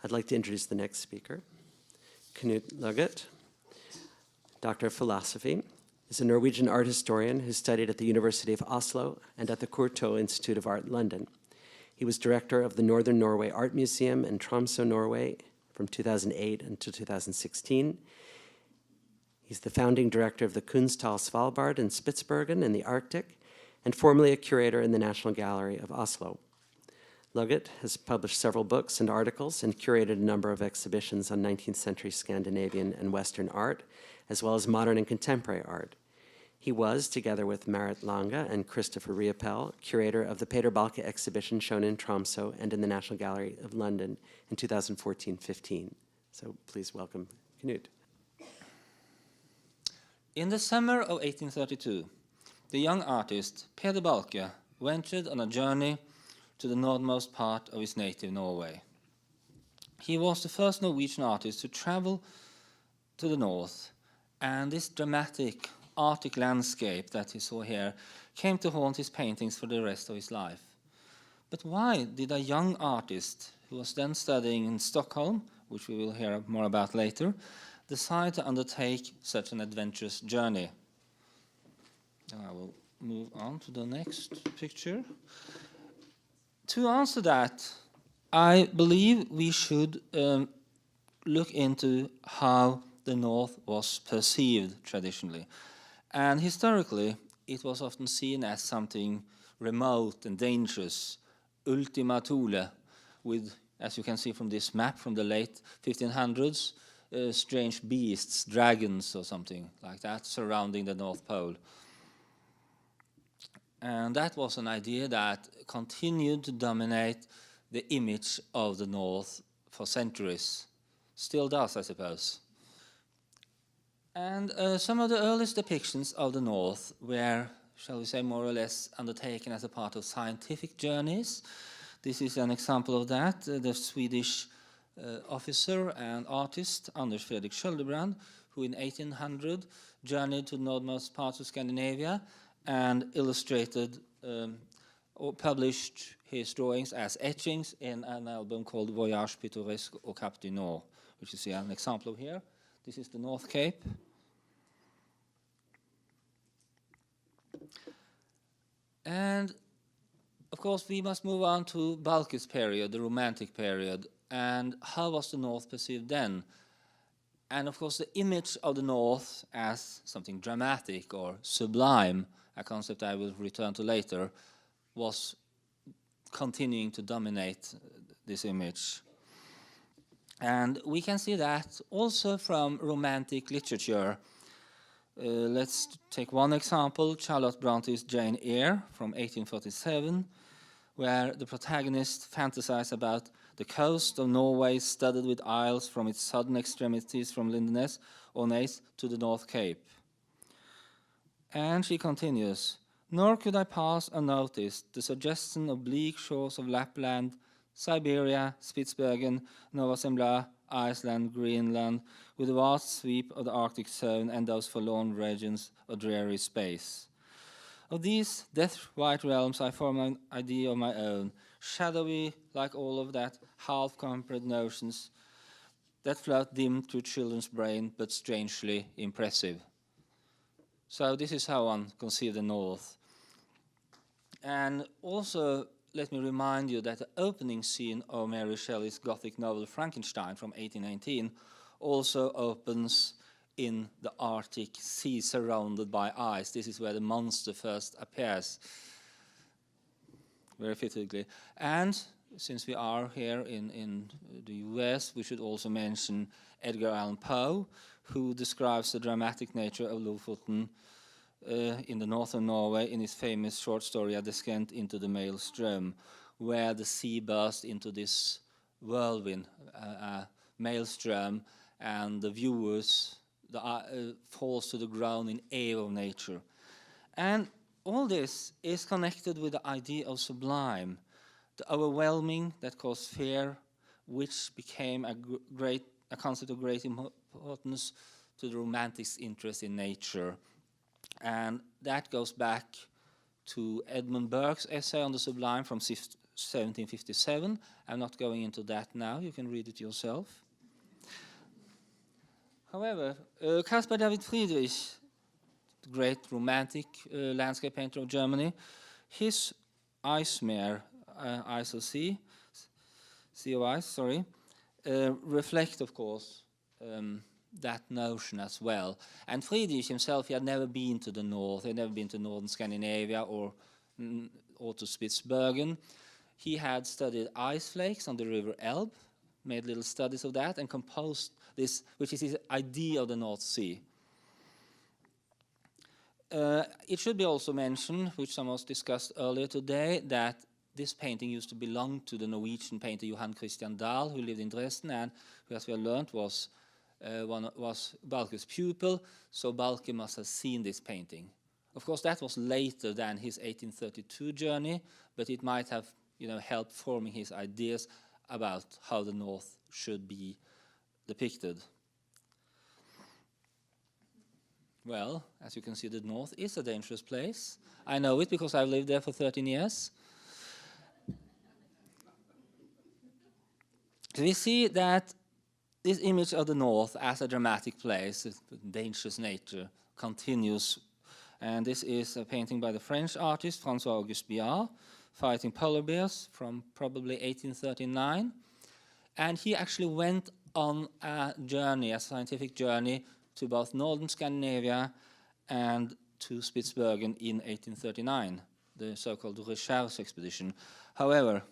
I'd like to introduce the next speaker, Knut Ljøgodt, Doctor of Philosophy, is a Norwegian art historian who studied at the University of Oslo and at the Courtauld Institute of Art, London. He was director of the Northern Norway Art Museum in Tromsø, Norway from 2008 until 2016. He's the founding director of the Kunsthal Svalbard in Spitsbergen in the Arctic, and formerly a curator in the National Gallery of Oslo. Ljøgodt has published several books and articles and curated a number of exhibitions on 19th century Scandinavian and Western art, as well as modern and contemporary art. He was, together with Marit Lange and Christopher Riepel, curator of the Peder Balke exhibition shown in Tromsø and in the National Gallery of London in 2014-15. So please welcome Knut. In the summer of 1832, the young artist Peder Balke ventured on a journey to the northernmost part of his native Norway. He was the first Norwegian artist to travel to the north, and this dramatic Arctic landscape that he saw here came to haunt his paintings for the rest of his life. But why did a young artist, who was then studying in Stockholm, which we will hear more about later, decide to undertake such an adventurous journey? I will move on to the next picture. To answer that, I believe we should look into how the North was perceived traditionally. And historically, it was often seen as something remote and dangerous, Ultima Thule, with, as you can see from this map from the late 1500s, strange beasts, dragons or something like that, surrounding the North Pole. And that was an idea that continued to dominate the image of the North for centuries. Still does, I suppose. And some of the earliest depictions of the North were, shall we say, more or less undertaken as a part of scientific journeys. This is an example of that. The Swedish officer and artist Anders Fredrik Skjøldebrand, who in 1800 journeyed to the northernmost parts of Scandinavia and illustrated or published his drawings as etchings in an album called Voyage Pittoresque au Cap du Nord, which you see an example of here. This is the North Cape. And of course we must move on to Balke's period, the Romantic period, and how was the North perceived then? And of course the image of the North as something dramatic or sublime, a concept I will return to later, was continuing to dominate this image. And we can see that also from Romantic literature. Let's take one example, Charlotte Bronte's Jane Eyre from 1847, where the protagonist fantasizes about the coast of Norway studded with isles from its southern extremities from Lindesnes or Naas to the North Cape. And she continues, nor could I pass unnoticed the suggestion of bleak shores of Lapland, Siberia, Spitsbergen, Nova Zembla, Iceland, Greenland, with the vast sweep of the Arctic zone and those forlorn regions of dreary space. Of these death-white realms I form an idea of my own, shadowy like all of that half-comprehend notions that float dim through children's brain, but strangely impressive. So this is how one conceived the North. And also, let me remind you that the opening scene of Mary Shelley's Gothic novel Frankenstein from 1819 also opens in the Arctic Sea surrounded by ice. This is where the monster first appears, very fittingly. And since we are here in the US, we should also mention Edgar Allan Poe, who describes the dramatic nature of Lofoten in the northern Norway in his famous short story A Descent into the Maelstrom, where the sea burst into this whirlwind, maelstrom, and the viewers falls to the ground in awe of nature. And all this is connected with the idea of sublime, the overwhelming that caused fear, which became a concept of great importance to the Romantics' interest in nature. And that goes back to Edmund Burke's essay on the sublime from 1757. I'm not going into that now, you can read it yourself. However, Caspar David Friedrich, the great romantic landscape painter of Germany, his Eismer, ISOC, COI, sorry, reflect, of course, that notion as well. And Friedrich himself, he had never been to the north, he had never been to northern Scandinavia or to Spitsbergen. He had studied ice flakes on the river Elbe, made little studies of that, and composed this, which is his idea of the North Sea. It should be also mentioned, which some was discussed earlier today, that this painting used to belong to the Norwegian painter Johan Christian Dahl, who lived in Dresden and who, as we have learned, was Balke's pupil, so Balke must have seen this painting. Of course, that was later than his 1832 journey, but it might have, helped forming his ideas about how the North should be depicted. Well, as you can see, the North is a dangerous place. I know it because I've lived there for 13 years. So we see that this image of the North as a dramatic place, dangerous nature, continues. And this is a painting by the French artist François-Auguste Biard, fighting polar bears from probably 1839. And he actually went on a journey, a scientific journey, to both northern Scandinavia and to Spitsbergen in 1839, the so-called Recherche expedition. However,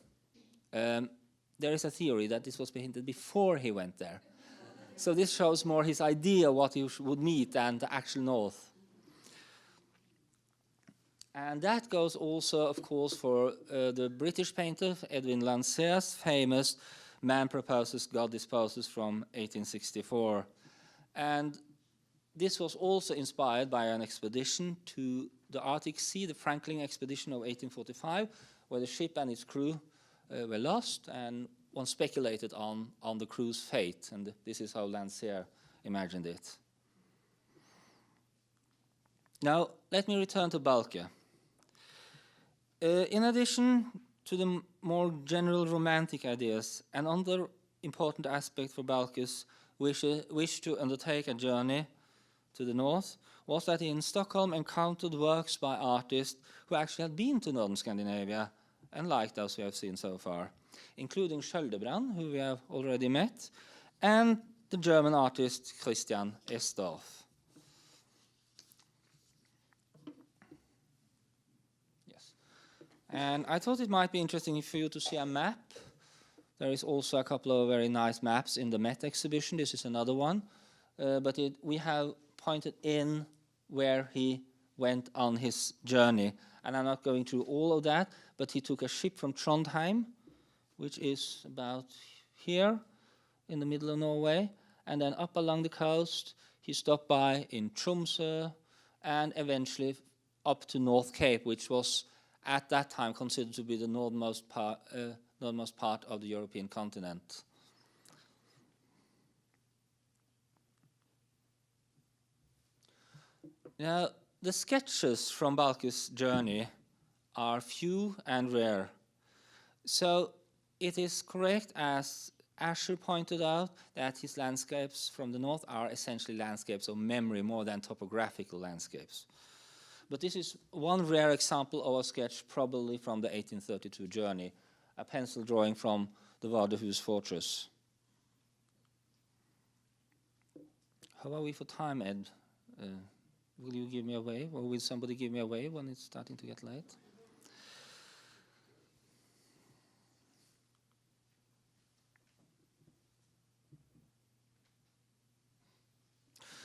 there is a theory that this was painted before he went there. So this shows more his idea of what he would meet than the actual North. And that goes also, of course, for the British painter Edwin Landseer's famous Man Proposes, God Disposes from 1864. And this was also inspired by an expedition to the Arctic Sea, the Franklin expedition of 1845, where the ship and its crew were lost, and one speculated on the crew's fate, and this is how Landseer imagined it. Now, let me return to Balke. In addition to the more general romantic ideas, another important aspect for Balke's wish to undertake a journey to the north was that he in Stockholm encountered works by artists who actually had been to northern Scandinavia and liked those we have seen so far, including Skjøldebrand, who we have already met, and the German artist Christian Esdorff. Yes. And I thought it might be interesting for you to see a map. There is also a couple of very nice maps in the Met exhibition. This is another one. But we have pointed in where he went on his journey. And I'm not going through all of that, but he took a ship from Trondheim, which is about here in the middle of Norway, and then up along the coast. He stopped by in Tromsø and eventually up to North Cape, which was at that time considered to be the northernmost part of the European continent. Now, the sketches from Balke's journey are few and rare. So it is correct, as Asher pointed out, that his landscapes from the north are essentially landscapes of memory more than topographical landscapes. But this is one rare example of a sketch probably from the 1832 journey, a pencil drawing from the Vardøhus fortress. How are we for time, Ed? Will you give me a wave, or will somebody give me a wave when it's starting to get late?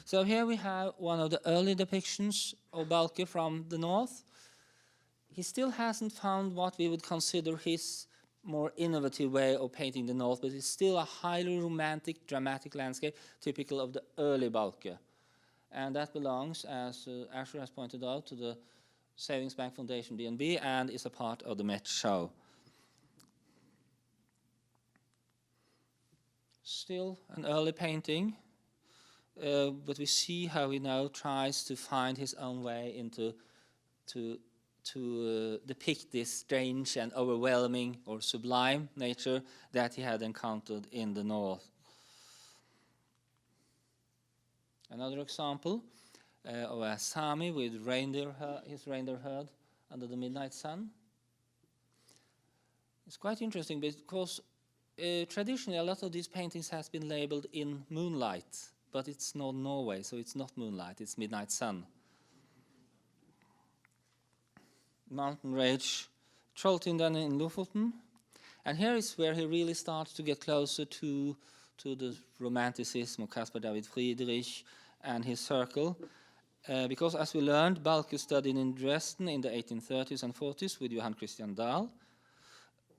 So here we have one of the early depictions of Balke from the north. He still hasn't found what we would consider his more innovative way of painting the north, but it's still a highly romantic, dramatic landscape, typical of the early Balke. And that belongs, as Asher has pointed out, to the Savings Bank Foundation B&B and is a part of the Met show. Still an early painting, but we see how he now tries to find his own way into depict this strange and overwhelming or sublime nature that he had encountered in the north. Another example of a Sami with his reindeer herd under the midnight sun. It's quite interesting because traditionally a lot of these paintings has been labeled in moonlight, but it's not Norway, so it's not moonlight, it's midnight sun. Mountain Rage, Trolltinden in Lofoten. And here is where he really starts to get closer to the Romanticism of Caspar David Friedrich and his circle. Because as we learned, Balke studied in Dresden in the 1830s and 40s with Johann Christian Dahl.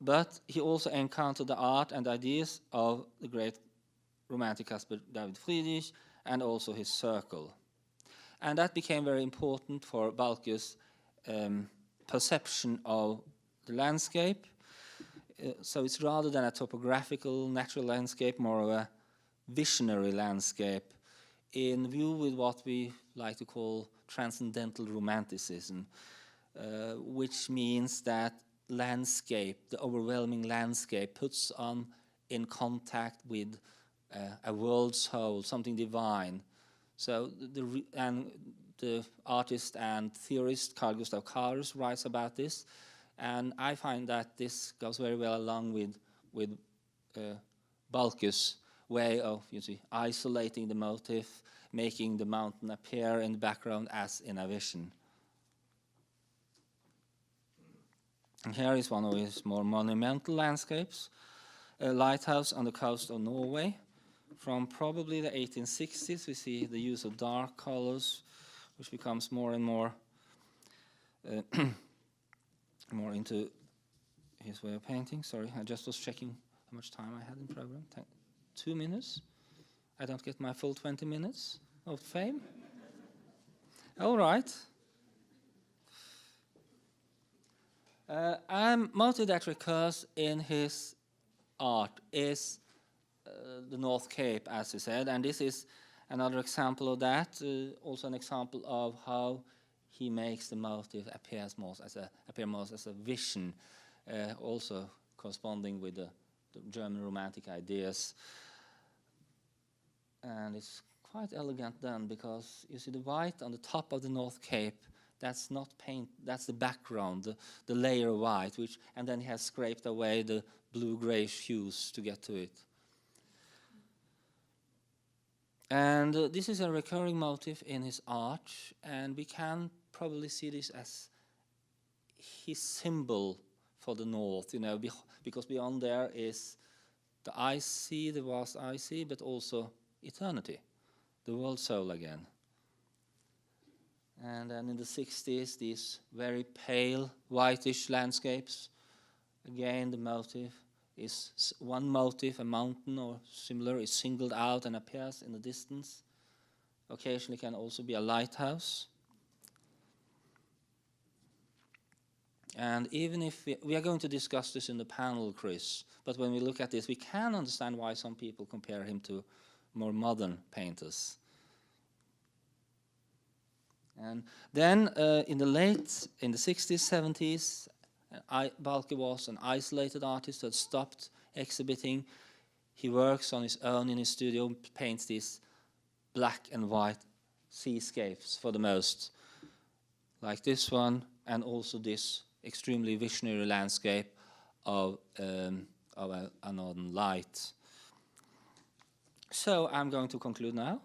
But he also encountered the art and ideas of the great Romantic Caspar David Friedrich and also his circle. And that became very important for Balke's perception of the landscape. So it's rather than a topographical natural landscape, more of a visionary landscape in view with what we like to call transcendental romanticism, which means that landscape, the overwhelming landscape, puts on in contact with a world soul, something divine. So the artist and theorist Carl Gustav Karus writes about this, and I find that this goes very well along with Balke's way of isolating the motif, making the mountain appear in the background as in a vision. And here is one of his more monumental landscapes, a lighthouse on the coast of Norway. From probably the 1860s, we see the use of dark colors, which becomes more and more more into his way of painting. Sorry, I just was checking how much time I had in program. 2 minutes. I don't get my full 20 minutes of fame. All right. A motive that recurs in his art is the North Cape, as he said, and this is another example of that, also an example of how he makes the motive appear more as a vision, also corresponding with the German Romantic ideas. And it's quite elegant done, because you see the white on the top of the North Cape, that's not paint, that's the background, the layer of white, and then he has scraped away the blue-grayish hues to get to it. And this is a recurring motif in his art, and we can probably see this as his symbol for the north, because beyond there is the ice sea, the vast ice sea, but also eternity, the world soul again. And then in the 60s, these very pale, whitish landscapes. Again, the motif is one motif, a mountain or similar, is singled out and appears in the distance. Occasionally can also be a lighthouse. And even if we are going to discuss this in the panel, Chris, but when we look at this, we can understand why some people compare him to more modern painters. And then in the 60s, 70s, Balke was an isolated artist who had stopped exhibiting. He works on his own in his studio, paints these black and white seascapes for the most, like this one, and also this extremely visionary landscape of a northern light. So I'm going to conclude now.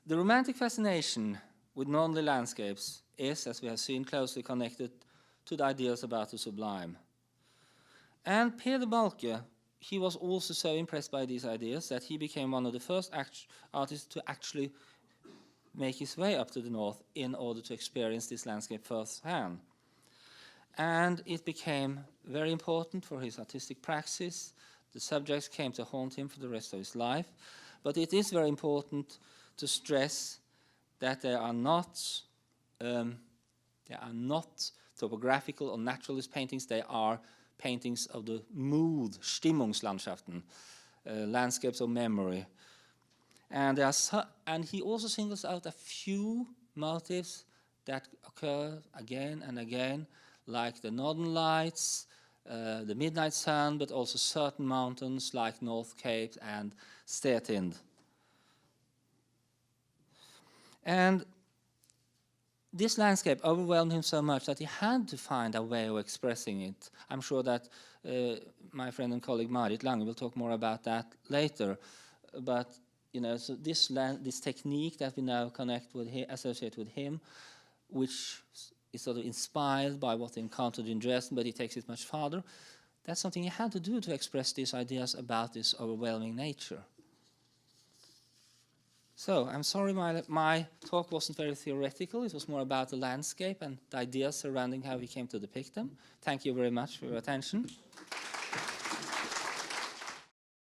The romantic fascination with northerly landscapes is, as we have seen, closely connected to the ideas about the sublime. And Peder Balke, he was also so impressed by these ideas that he became one of the first artists to actually make his way up to the north in order to experience this landscape firsthand. And it became very important for his artistic praxis. The subjects came to haunt him for the rest of his life. But it is very important to stress that they are not topographical or naturalist paintings. They are paintings of the mood, Stimmungslandschaften, landscapes of memory. And he also singles out a few motifs that occur again and again, like the Northern Lights, the Midnight Sun, but also certain mountains like North Cape and Stertind. And this landscape overwhelmed him so much that he had to find a way of expressing it. I'm sure that my friend and colleague Marit Lange will talk more about that later. But so this technique that we now associate with him, which is sort of inspired by what he encountered in Dresden, but he takes it much farther. That's something he had to do to express these ideas about this overwhelming nature. So I'm sorry my talk wasn't very theoretical. It was more about the landscape and the ideas surrounding how we came to depict them. Thank you very much for your attention.